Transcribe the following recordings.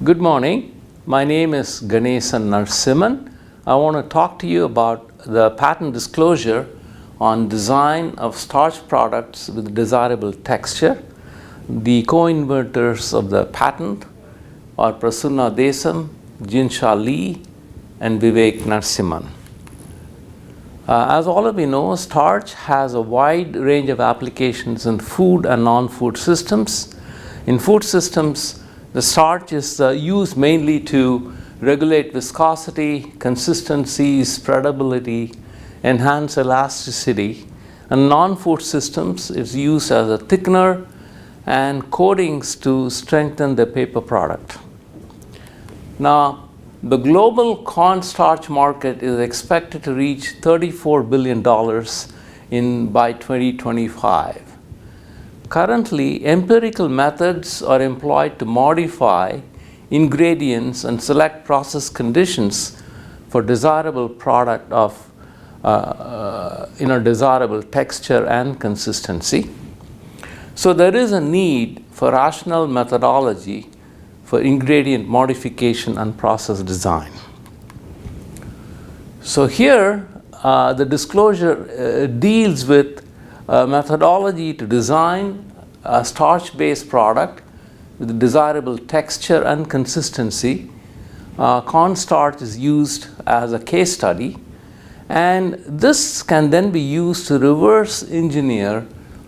Good morning. My name is Ganesan Narasimhan. I want to talk to you about the patent disclosure on design of starch products with desirable texture. The co-inventors of the patent are Prasunna Desam, Jinsha Lee, and Vivek Narasimhan. As all of you know, starch has a wide range of applications in food and non-food systems. In food systems, the starch is used mainly to regulate viscosity, consistency, spreadability, enhance elasticity. And non-food systems, it's used as a thickener and coatings to strengthen the paper product. Now, the global cornstarch market is expected to reach $34 billion by 2025. Currently, empirical methods are employed to modify ingredients and select process conditions for desirable product of desirable texture and consistency. So there is a need for rational methodology for ingredient modification and process design. So here, the disclosure deals with methodology to design a starch-based product with desirable texture and consistency. Cornstarch is used as a case study, and this can then be used to reverse engineer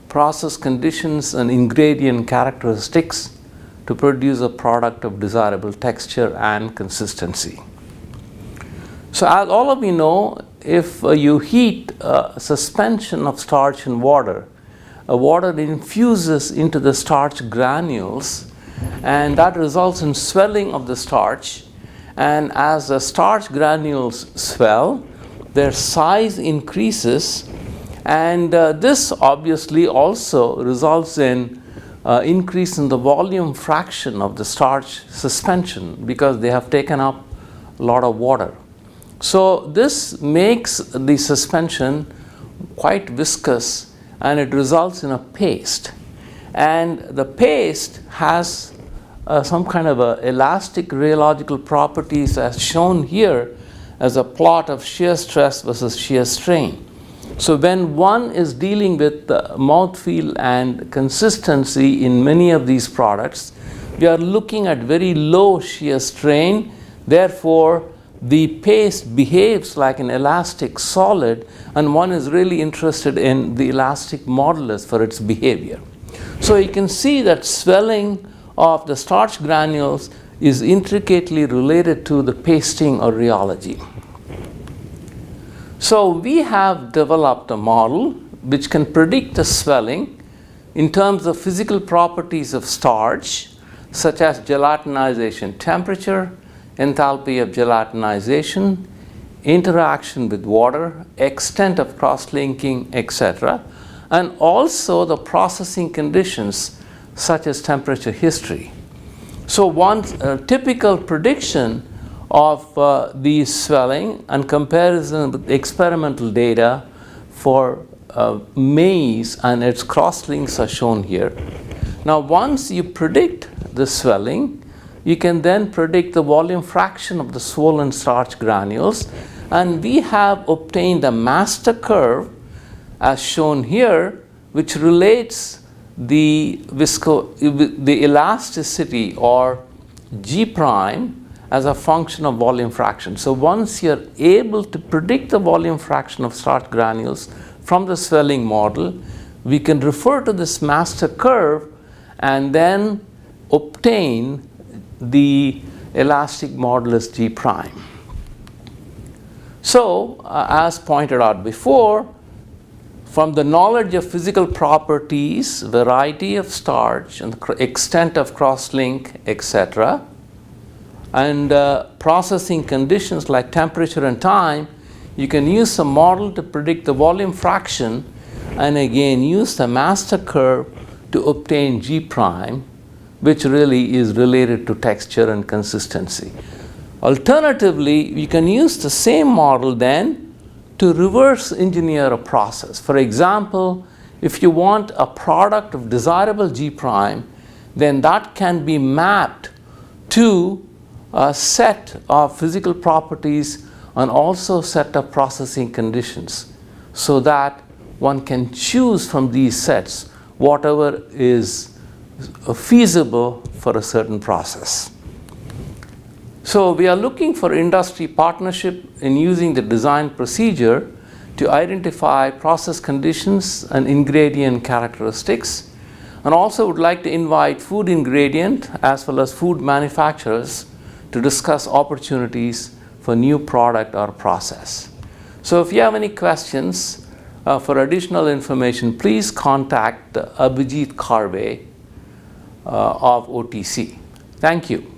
process conditions and ingredient characteristics to produce a product of desirable texture and consistency. So as all of you know, if you heat a suspension of starch in water, water infuses into the starch granules, and that results in swelling of the starch. And as the starch granules swell, their size increases, and this obviously also results in increase in the volume fraction of the starch suspension because they have taken up a lot of water. So this makes the suspension quite viscous, and it results in a paste. And the paste has some kind of elastic rheological properties as shown here as a plot of shear stress versus shear strain. So when one is dealing with the mouthfeel and consistency in many of these products, we are looking at very low shear strain. Therefore, the paste behaves like an elastic solid, and one is really interested in the elastic modulus for its behavior. So you can see that swelling of the starch granules is intricately related to the pasting or rheology. So we have developed a model which can predict the swelling in terms of physical properties of starch, such as gelatinization temperature, enthalpy of gelatinization, interaction with water, extent of cross-linking, etc., and also the processing conditions such as temperature history. So one typical prediction of the swelling and comparison with experimental data for maize and its crosslinks are shown here. Now once you predict the swelling, you can then predict the volume fraction of the swollen starch granules, and we have obtained a master curve as shown here, which relates the elasticity or G prime as a function of volume fraction. So once you're able to predict the volume fraction of starch granules from the swelling model, we can refer to this master curve and then obtain the elastic modulus G prime. So as pointed out before, from the knowledge of physical properties, variety of starch, and the extent of crosslink, etc., and processing conditions like temperature and time, you can use a model to predict the volume fraction, and again use the master curve to obtain G prime, which really is related to texture and consistency. Alternatively, you can use the same model then to reverse engineer a process. For example, if you want a product of desirable G prime, then that can be mapped to a set of physical properties and also set of processing conditions, so that one can choose from these sets whatever is feasible for a certain process. So we are looking for industry partnership in using the design procedure to identify process conditions and ingredient characteristics, and also would like to invite food ingredient as well as food manufacturers to discuss opportunities for new product or process. So if you have any questions for additional information, please contact Abhijit Karve of OTC. Thank you.